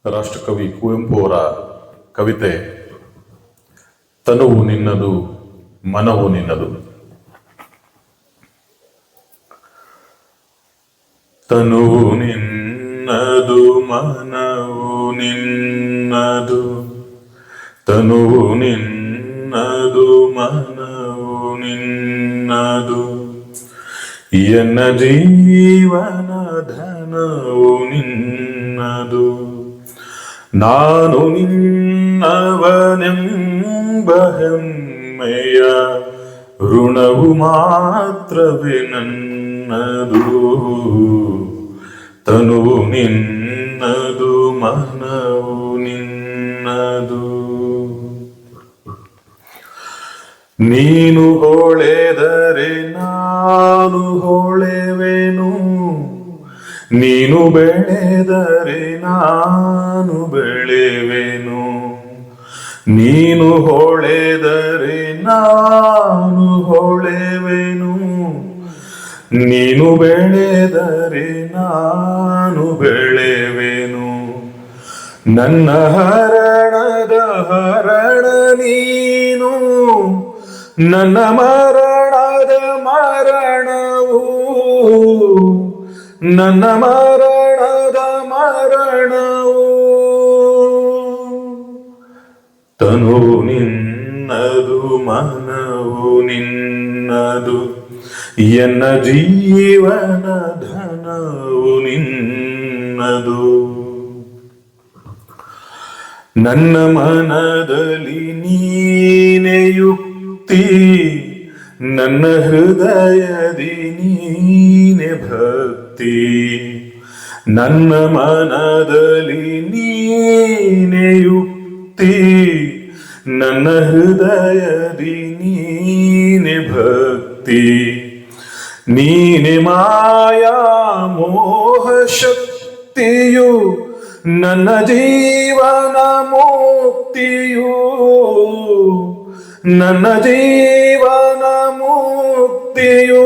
ರಾಷ್ಟ್ರಕವಿ ಕುವೆಂಪು ಅವರ ಕವಿತೆ ತನುವು ನಿನ್ನದು ಮನವು ನಿನ್ನದು. ತನುವು ನಿನ್ನದು ಮನವು ನಿನ್ನದು, ತನುವು ನಿನ್ನದು ಮನವು ನಿನ್ನದು, ಎನ್ನ ಜೀವನ ಧನವು ನಿನ್ನದು. ನಾನು ನಿನ್ನವನೆಂಬ ಹೆಮ್ಮೆಯ ಋಣವು ಮಾತ್ರವೇ ನನ್ನದು. ತನುವು ನಿನ್ನದು ಮನವು ನಿನ್ನದು. ನೀನು ಹೊಳೆದರೆ ನಾನು ಹೊಳೆವೆನು, ನೀನು ಬೆಳೆದರೆ ನಾನು ಬೆಳೆವೆನು. ನೀನು ಹೊಳೆದರೆ ನಾನು ಹೊಳೆವೆನು, ನೀನು ಬೆಳೆದರೆ ನಾನು ಬೆಳೆವೆನು. ನನ್ನ ಹರಣದ ಹರಣ ನೀನು, ನನ್ನ ಮರಣದ ಮರಣವು, ನನ್ನ ಮರಣದ ಮರಣವು. ತನುವು ನಿನ್ನದು ಮನವು ನಿನ್ನದು, ಎನ್ನ ಜೀವನ ಧನವು ನಿನ್ನದು. ನನ್ನ ಮನದಲ್ಲಿ ನೀನೆ ಯುಕ್ತಿ, ನನ್ನ ಹೃದಯದಿ ನೀನೆ ಭಕ್ತಿ. ನನ್ನ ಮನದಲ್ಲಿ ನೀನೆ ಯುಕ್ತಿ, ನನ್ನ ಹೃದಯದಿ ನೀನೆ ಭಕ್ತಿ. ನೀನೆ ಮಾಯಾ ಮೋಹ ಶಕ್ತಿಯು, ನನ್ನ ಜೀವನ ಮುಕ್ತಿಯು, ನನ್ನ ಜೀವನ ಮುಕ್ತಿಯು.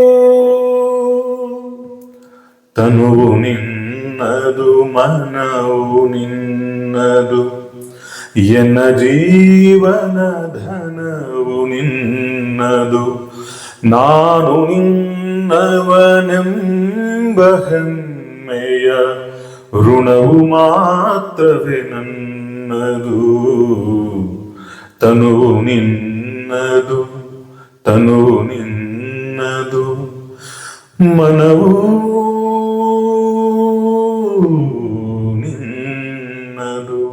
ತನುವು ನಿನ್ನದು ಮನವು ನಿನ್ನದು, ಎನ್ನ ಜೀವನ ಧನವು ನಿನ್ನದು. ನಾನು ನಿನ್ನವನೆಂಬ ಹೆಮ್ಮೆಯ ಋಣವು ಮಾತ್ರವೇ ನನ್ನದು. ತನುವು ನಿನ್ನದು, ತನುವು ನಿನ್ನದು, ಮನವು ನಿನ್ನದು.